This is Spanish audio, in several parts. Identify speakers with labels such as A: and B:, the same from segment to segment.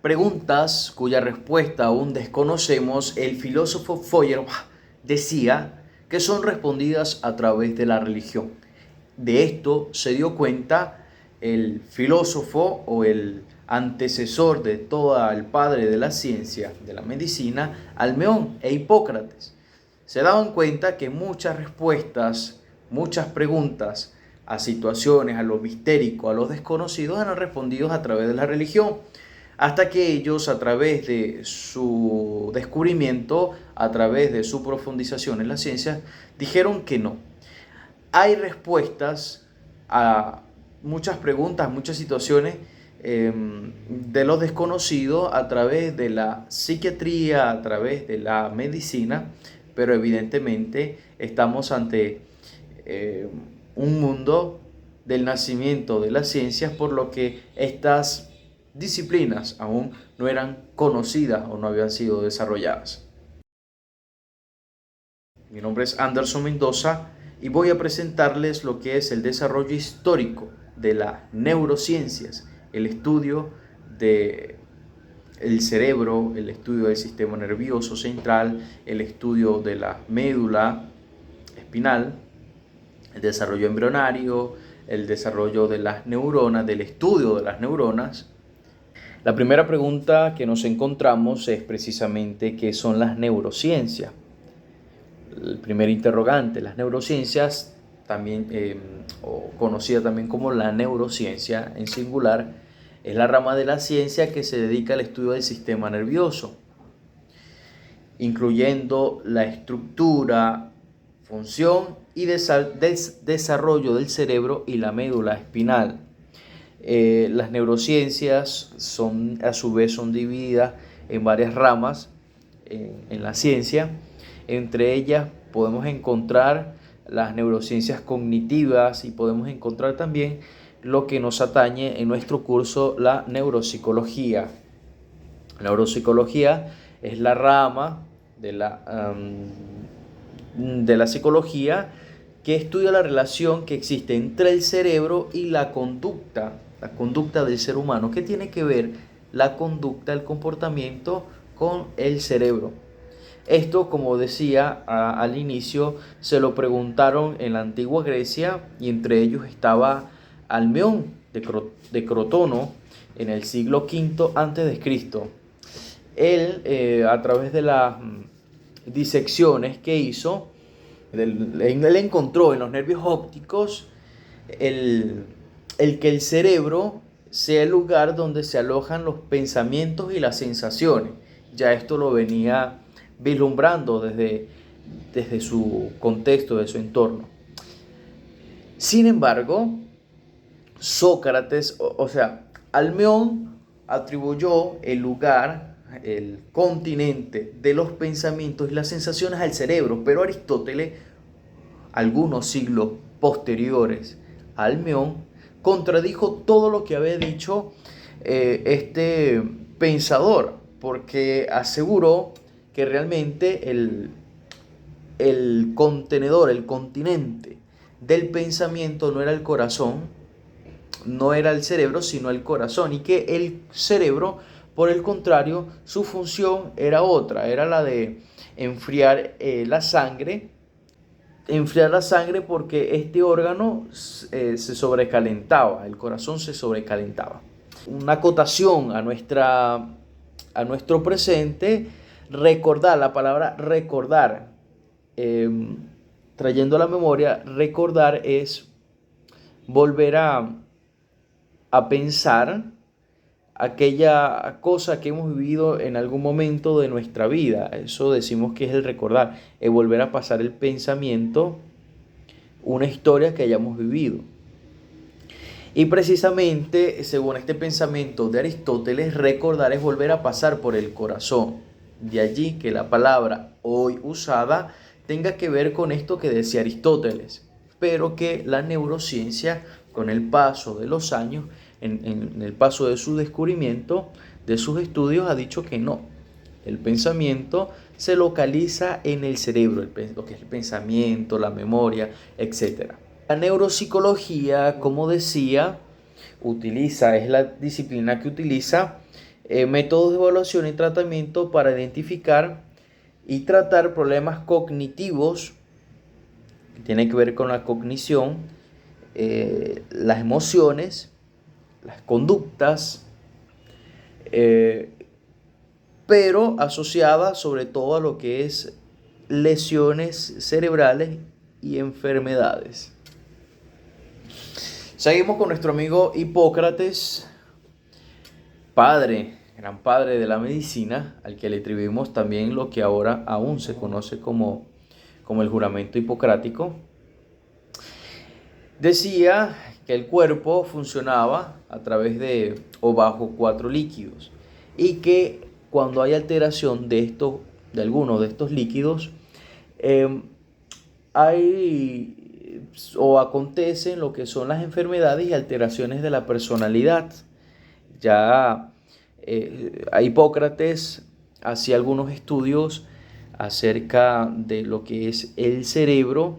A: preguntas cuya respuesta aún desconocemos, el filósofo Feuerbach decía que son respondidas a través de la religión. De esto se dio cuenta el filósofo o el antecesor de todo el padre de la ciencia, de la medicina, Almeón e Hipócrates. Se daban cuenta que muchas respuestas, muchas preguntas a situaciones, a lo mistérico, a los desconocidos, eran respondidos a través de la religión, hasta que ellos, a través de su descubrimiento, a través de su profundización en la ciencia, dijeron que no. Hay respuestas a muchas preguntas, muchas situaciones de lo desconocido a través de la psiquiatría, a través de la medicina, pero evidentemente estamos ante un mundo del nacimiento de las ciencias, por lo que estas disciplinas aún no eran conocidas o no habían sido desarrolladas. Mi nombre es Anderson Mendoza y voy a presentarles lo que es el desarrollo histórico de las neurociencias, el estudio del cerebro, el estudio del sistema nervioso central, el estudio de la médula espinal, el desarrollo embrionario, el desarrollo de las neuronas, del estudio de las neuronas. La primera pregunta que nos encontramos es precisamente ¿qué son las neurociencias? El primer interrogante, las neurociencias, también o conocida también como la neurociencia en singular, es la rama de la ciencia que se dedica al estudio del sistema nervioso, incluyendo la estructura, función y desarrollo del cerebro y la médula espinal. Las neurociencias a su vez son divididas en varias ramas en la ciencia. Entre ellas podemos encontrar las neurociencias cognitivas y podemos encontrar también lo que nos atañe en nuestro curso, la neuropsicología. La neuropsicología es la rama de la psicología que estudia la relación que existe entre el cerebro y la conducta del ser humano. ¿Qué tiene que ver la conducta, el comportamiento con el cerebro? Esto, como decía al inicio, se lo preguntaron en la antigua Grecia y entre ellos estaba Almeón de Crotono en el siglo V a.C. Él, a través de las disecciones que hizo, él encontró en los nervios ópticos el que el cerebro sea el lugar donde se alojan los pensamientos y las sensaciones. Ya esto lo venía vislumbrando desde su contexto, de su entorno. Sin embargo, Sócrates, Almeón atribuyó el lugar, el continente de los pensamientos y las sensaciones al cerebro, pero Aristóteles, algunos siglos posteriores a Almeón, contradijo todo lo que había dicho este pensador, porque aseguró que realmente el contenedor, el continente del pensamiento no era el corazón, no era el cerebro, sino el corazón, y que el cerebro, por el contrario, su función era otra, era la de enfriar la sangre porque este órgano se sobrecalentaba, el corazón se sobrecalentaba. Una acotación a nuestro presente, recordar, la palabra recordar, trayendo a la memoria, recordar es volver a pensar aquella cosa que hemos vivido en algún momento de nuestra vida. Eso decimos que es el recordar, es volver a pasar el pensamiento, una historia que hayamos vivido. Y precisamente, según este pensamiento de Aristóteles, recordar es volver a pasar por el corazón. De allí que la palabra hoy usada tenga que ver con esto que decía Aristóteles, pero que la neurociencia, con el paso de los años, en el paso de su descubrimiento, de sus estudios, ha dicho que no. El pensamiento se localiza en el cerebro, lo que es el pensamiento, la memoria, etc. La neuropsicología, como decía, es la disciplina que utiliza métodos de evaluación y tratamiento para identificar y tratar problemas cognitivos que tienen que ver con la cognición, las emociones, las conductas, eh, pero asociada sobre todo a lo que es lesiones cerebrales y enfermedades. Seguimos con nuestro amigo Hipócrates, gran padre de la medicina, al que le atribuimos también lo que ahora aún se conoce como el juramento hipocrático. Decía que el cuerpo funcionaba a través de o bajo 4 líquidos y que cuando hay alteración de alguno de estos líquidos, hay o acontecen lo que son las enfermedades y alteraciones de la personalidad. Ya Hipócrates hacía algunos estudios acerca de lo que es el cerebro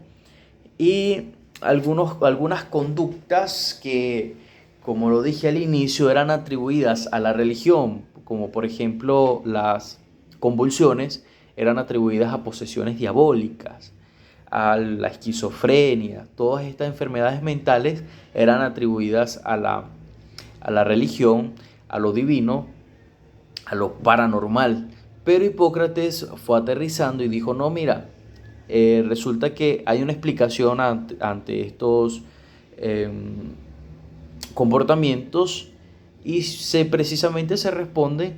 A: y algunas conductas que, como lo dije al inicio, eran atribuidas a la religión, como por ejemplo las convulsiones, eran atribuidas a posesiones diabólicas, a la esquizofrenia. Todas estas enfermedades mentales eran atribuidas a la religión, a lo divino, a lo paranormal. Pero Hipócrates fue aterrizando y dijo, no, mira, resulta que hay una explicación ante estos eh, comportamientos y precisamente se responde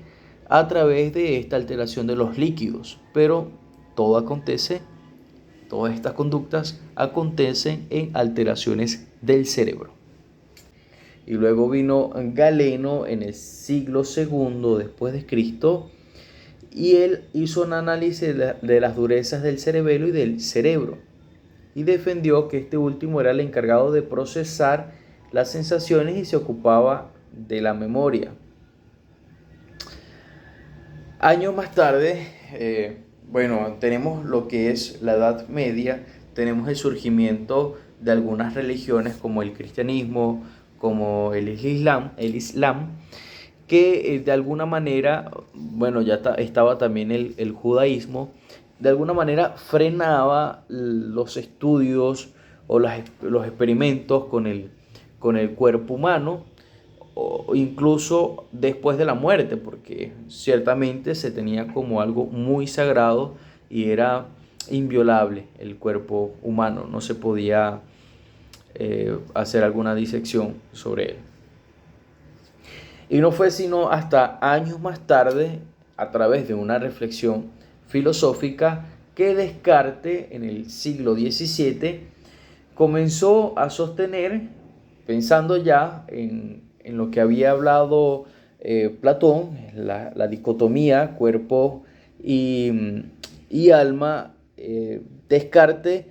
A: a través de esta alteración de los líquidos. Pero todo acontece, todas estas conductas acontecen en alteraciones del cerebro. Y luego vino Galeno en el siglo II después de Cristo y él hizo un análisis de las durezas del cerebelo y del cerebro y defendió que este último era el encargado de procesar las sensaciones y se ocupaba de la memoria. Años más tarde, tenemos lo que es la Edad Media, tenemos el surgimiento de algunas religiones como el cristianismo, como el Islam, que de alguna manera, estaba también el judaísmo, de alguna manera frenaba los estudios o los experimentos con el cuerpo humano, o incluso después de la muerte, porque ciertamente se tenía como algo muy sagrado y era inviolable el cuerpo humano, no se podía hacer alguna disección sobre él. Y no fue sino hasta años más tarde, a través de una reflexión filosófica, que Descartes, en el siglo XVII, comenzó a sostener, pensando ya en lo que había hablado Platón, la dicotomía cuerpo y alma. Descartes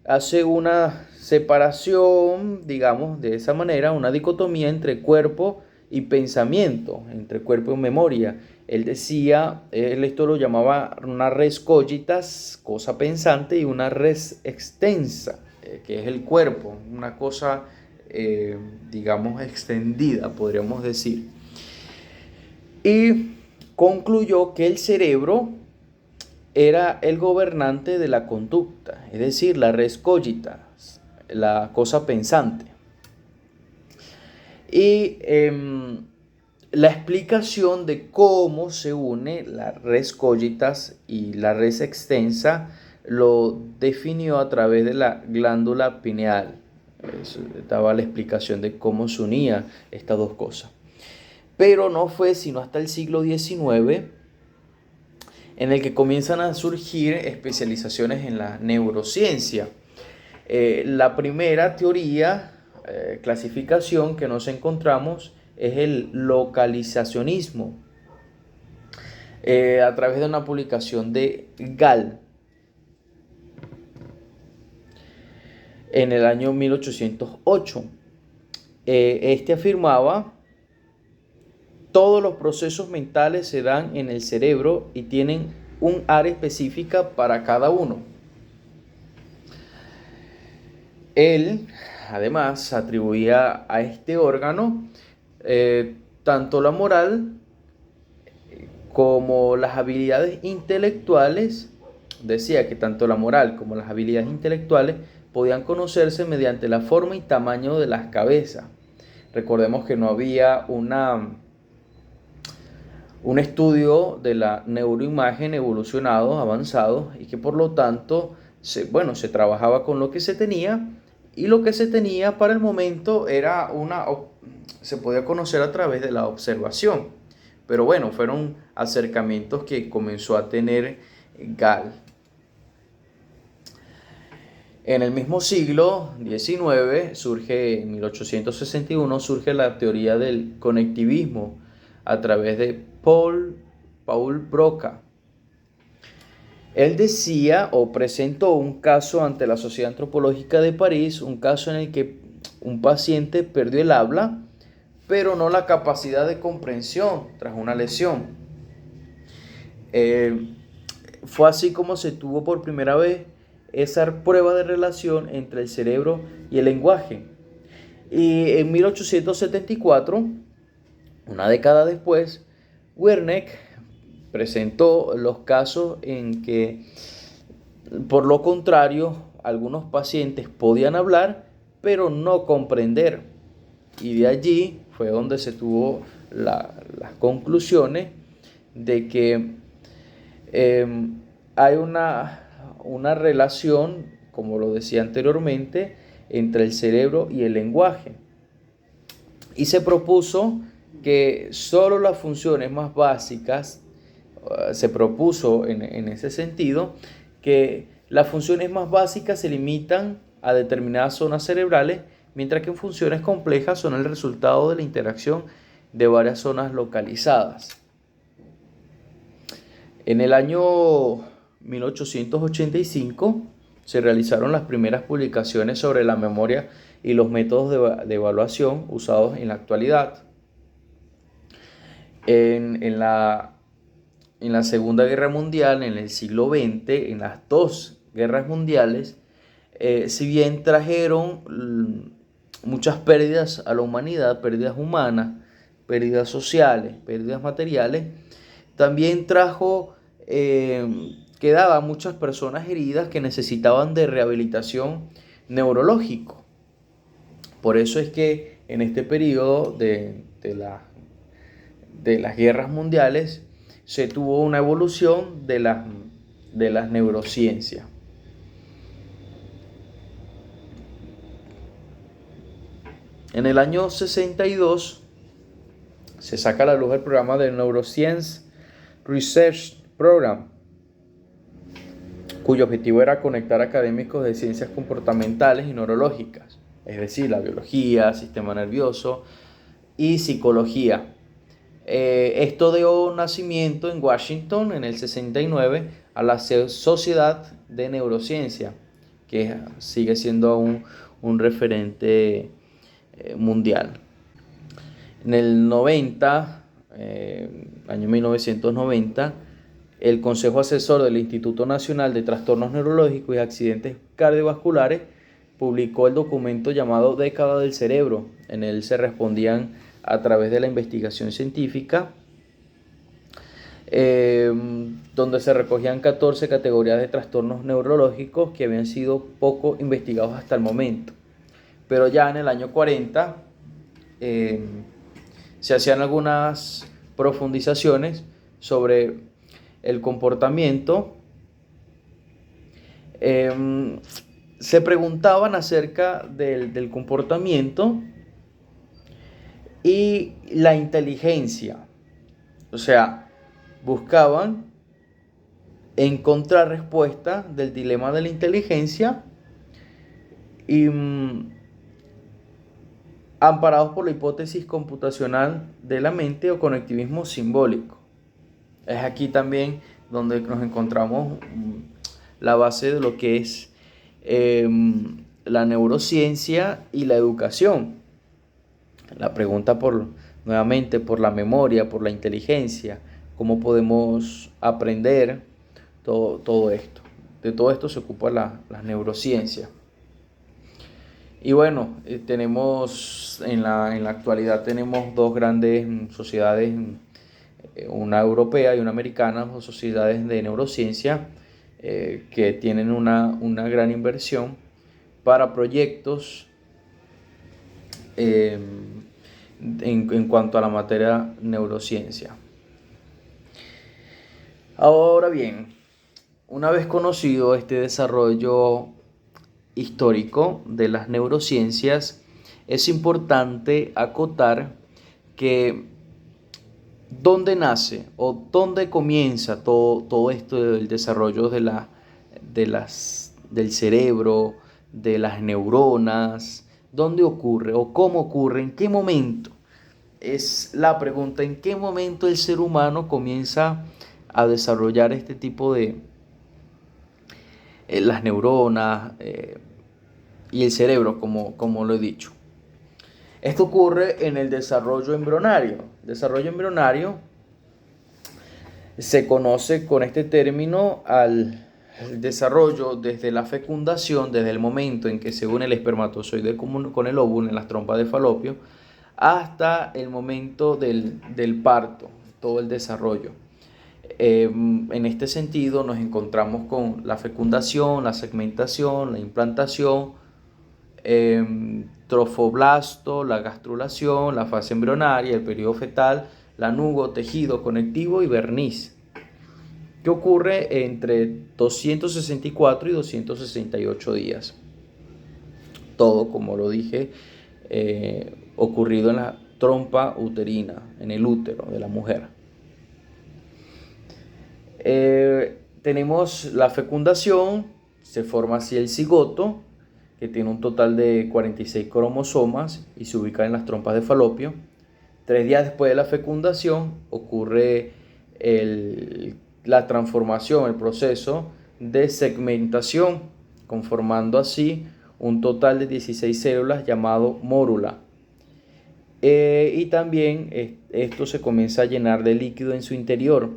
A: hace una separación, digamos, de esa manera, una dicotomía entre cuerpo y pensamiento, entre cuerpo y memoria. Él decía, esto lo llamaba una res cogitas, cosa pensante, y una res extensa, que es el cuerpo, una cosa, digamos, extendida, podríamos decir. Y concluyó que el cerebro era el gobernante de la conducta, es decir, la res cogitas, la cosa pensante. Y la explicación de cómo se une la res cogitas y la res extensa lo definió a través de la glándula pineal. Estaba la explicación de cómo se unía estas dos cosas. Pero no fue sino hasta el siglo XIX en el que comienzan a surgir especializaciones en la neurociencia. La primera teoría, clasificación que nos encontramos es el localizacionismo, a través de una publicación de Gall en el año 1808. Este afirmaba: todos los procesos mentales se dan en el cerebro y tienen un área específica para cada uno. Él, además, atribuía a este órgano tanto la moral como las habilidades intelectuales, decía que tanto la moral como las habilidades intelectuales podían conocerse mediante la forma y tamaño de las cabezas. Recordemos que no había un estudio de la neuroimagen evolucionado, avanzado, y que por lo tanto se trabajaba con lo que se tenía, y lo que se tenía para el momento se podía conocer a través de la observación. Pero bueno, fueron acercamientos que comenzó a tener Gall. En el mismo siglo XIX, en 1861, surge la teoría del conectivismo a través de Paul Broca. Él decía o presentó un caso ante la Sociedad Antropológica de París, un caso en el que un paciente perdió el habla, pero no la capacidad de comprensión tras una lesión. Fue así como se tuvo por primera vez esa prueba de relación entre el cerebro y el lenguaje. Y en 1874, una década después, Wernicke presentó los casos en que, por lo contrario, algunos pacientes podían hablar, pero no comprender. Y de allí fue donde se tuvo las conclusiones de que hay una relación, como lo decía anteriormente, entre el cerebro y el lenguaje. Y se propuso que solo las funciones más básicas, se propuso en ese sentido, que las funciones más básicas se limitan a determinadas zonas cerebrales, mientras que en funciones complejas son el resultado de la interacción de varias zonas localizadas. En el año 1885 se realizaron las primeras publicaciones sobre la memoria y los métodos de evaluación usados en la actualidad. En la Segunda Guerra Mundial, en el siglo XX, en las dos guerras mundiales, si bien trajeron muchas pérdidas a la humanidad, pérdidas humanas, pérdidas sociales, pérdidas materiales, también quedaba muchas personas heridas que necesitaban de rehabilitación neurológico. Por eso es que en este periodo de las guerras mundiales se tuvo una evolución de las neurociencias. En el año 62 se saca a la luz el programa del Neuroscience Research Program, cuyo objetivo era conectar académicos de ciencias comportamentales y neurológicas, es decir, la biología, sistema nervioso y psicología. Esto dio nacimiento en Washington en el 69 a la Sociedad de Neurociencia, que sigue siendo aún un referente mundial. En el 90, año 1990, el Consejo Asesor del Instituto Nacional de Trastornos Neurológicos y Accidentes Cardiovasculares publicó el documento llamado Década del Cerebro. En él se respondían a través de la investigación científica, donde se recogían 14 categorías de trastornos neurológicos que habían sido poco investigados hasta el momento. Pero ya en el año 40 se hacían algunas profundizaciones sobre el comportamiento. Se preguntaban acerca del comportamiento y la inteligencia. O sea, buscaban encontrar respuesta del dilema de la inteligencia y amparados por la hipótesis computacional de la mente o conectivismo simbólico. Es aquí también donde nos encontramos la base de lo que es la neurociencia y la educación. La pregunta nuevamente por la memoria, por la inteligencia, cómo podemos aprender todo esto. De todo esto se ocupa la neurociencia. Y bueno, tenemos en la actualidad tenemos dos grandes sociedades una europea y una americana, o sociedades de neurociencia que tienen una gran inversión para proyectos en cuanto a la materia neurociencia. Ahora bien, una vez conocido este desarrollo histórico de las neurociencias, es importante acotar que dónde nace o dónde comienza todo esto del desarrollo del cerebro, de las neuronas, dónde ocurre o cómo ocurre, en qué momento. Es la pregunta, ¿en qué momento el ser humano comienza a desarrollar este tipo de las neuronas y el cerebro, como lo he dicho? Esto ocurre en el desarrollo embrionario. El desarrollo embrionario se conoce con este término al desarrollo desde la fecundación, desde el momento en que se une el espermatozoide con el óvulo en las trompas de Falopio, hasta el momento del parto, todo el desarrollo. En este sentido nos encontramos con la fecundación, la segmentación, la implantación, trofoblasto, la gastrulación, la fase embrionaria, el periodo fetal, lanugo, tejido conectivo y verniz, que ocurre entre 264 y 268 días. Todo, como lo dije, ocurrido en la trompa uterina, en el útero de la mujer. Tenemos la fecundación, se forma así el cigoto, que tiene un total de 46 cromosomas y se ubica en las trompas de Falopio. 3 días después de la fecundación ocurre la transformación, el proceso de segmentación, conformando así un total de 16 células llamado mórula. Y también esto se comienza a llenar de líquido en su interior,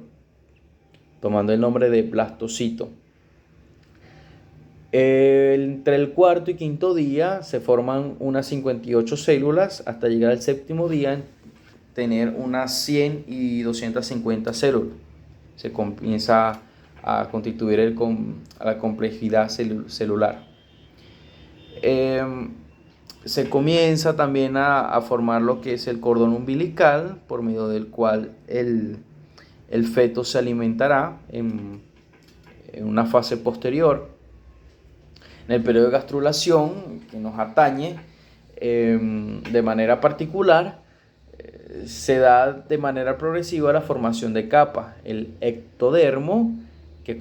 A: tomando el nombre de blastocito. Entre el cuarto y quinto día se forman unas 58 células hasta llegar al séptimo día tener unas 100 y 250 células. Se comienza a constituir la complejidad celular. Se comienza también a formar lo que es el cordón umbilical, por medio del cual el feto se alimentará en una fase posterior. En el periodo de gastrulación, que nos atañe de manera particular, se da de manera progresiva la formación de capas. El ectodermo, que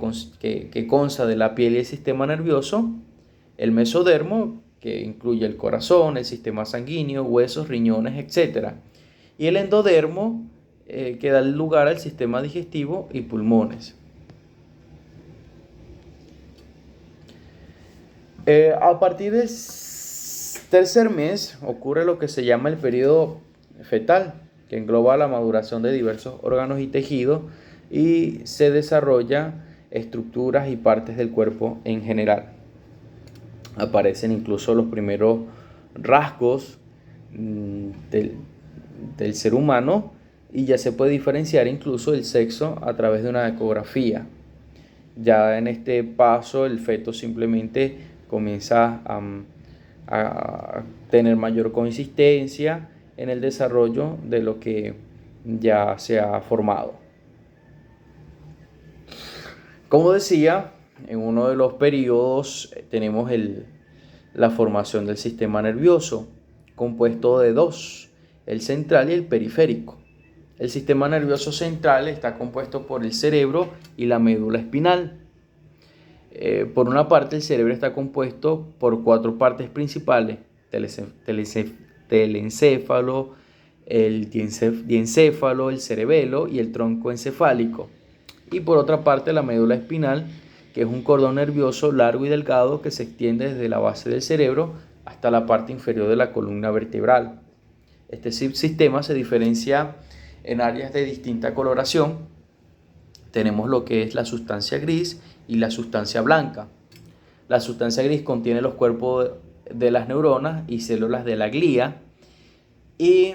A: consta de la piel y el sistema nervioso. El mesodermo, que incluye el corazón, el sistema sanguíneo, huesos, riñones, etc. Y el endodermo, que da lugar al sistema digestivo y pulmones. A partir del tercer mes ocurre lo que se llama el periodo fetal, que engloba la maduración de diversos órganos y tejidos y se desarrolla estructuras y partes del cuerpo en general. Aparecen incluso los primeros rasgos del ser humano y ya se puede diferenciar incluso el sexo a través de una ecografía. Ya en este paso el feto simplemente comienza a tener mayor consistencia en el desarrollo de lo que ya se ha formado. Como decía, en uno de los periodos tenemos la formación del sistema nervioso, compuesto de dos, el central y el periférico. El sistema nervioso central está compuesto por el cerebro y la médula espinal. Por una parte, el cerebro está compuesto por 4 partes principales: telencéfalo, el diencéfalo, el cerebelo y el tronco encefálico. Y por otra parte, la médula espinal, que es un cordón nervioso largo y delgado que se extiende desde la base del cerebro hasta la parte inferior de la columna vertebral. Este sistema se diferencia en áreas de distinta coloración. Tenemos lo que es la sustancia gris y la sustancia blanca. La sustancia gris contiene los cuerpos de las neuronas y células de la glía, y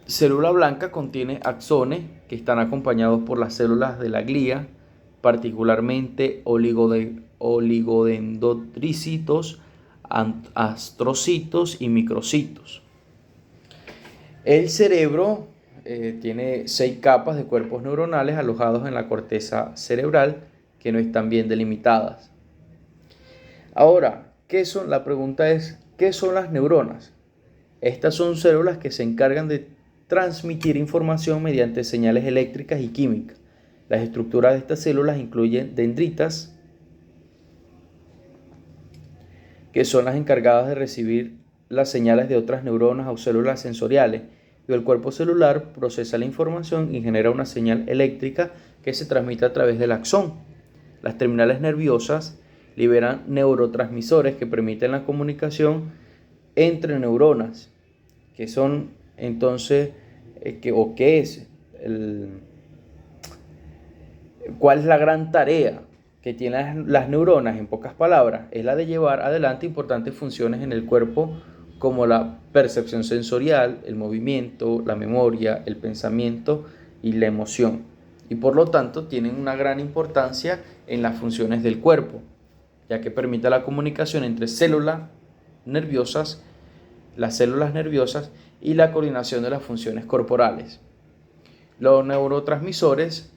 A: célula blanca contiene axones que están acompañados por las células de la glía, particularmente oligodendrocitos, astrocitos y microcitos. El cerebro tiene 6 capas de cuerpos neuronales alojados en la corteza cerebral que no están bien delimitadas. Ahora, la pregunta es, ¿qué son las neuronas? Estas son células que se encargan de transmitir información mediante señales eléctricas y químicas. Las estructuras de estas células incluyen dendritas, que son las encargadas de recibir las señales de otras neuronas o células sensoriales, y el cuerpo celular procesa la información y genera una señal eléctrica que se transmite a través del axón. Las terminales nerviosas liberan neurotransmisores que permiten la comunicación entre neuronas, que son entonces, ¿cuál es la gran tarea que tienen las neuronas? En pocas palabras, es la de llevar adelante importantes funciones en el cuerpo como la percepción sensorial, el movimiento, la memoria, el pensamiento y la emoción. Y por lo tanto tienen una gran importancia en las funciones del cuerpo, ya que permite la comunicación entre las células nerviosas y la coordinación de las funciones corporales. Los neurotransmisores,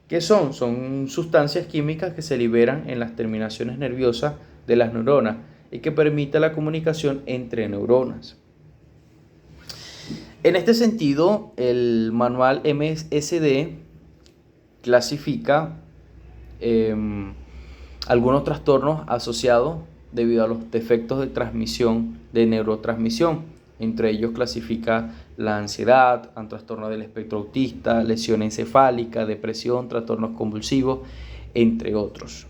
A: ¿qué son? Son sustancias químicas que se liberan en las terminaciones nerviosas de las neuronas y que permite la comunicación entre neuronas. En este sentido, el manual MSD clasifica algunos trastornos asociados debido a los defectos de transmisión de neurotransmisión. Entre ellos clasifica la ansiedad, un trastorno del espectro autista, lesión encefálica, depresión, trastornos convulsivos, entre otros.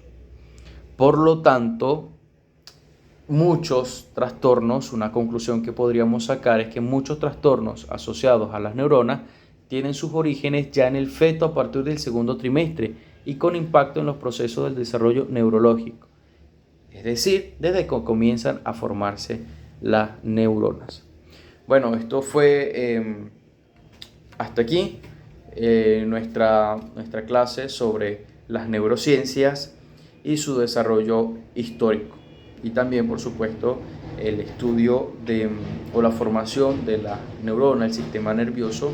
A: Por lo tanto, una conclusión que podríamos sacar es que muchos trastornos asociados a las neuronas tienen sus orígenes ya en el feto a partir del segundo trimestre y con impacto en los procesos del desarrollo neurológico, es decir, desde que comienzan a formarse las neuronas. Bueno, esto fue hasta aquí nuestra nuestra sobre las neurociencias y su desarrollo histórico. Y también, por supuesto, el estudio o la formación de la neurona, el sistema nervioso,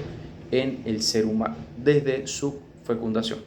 A: en el ser humano, desde su fecundación.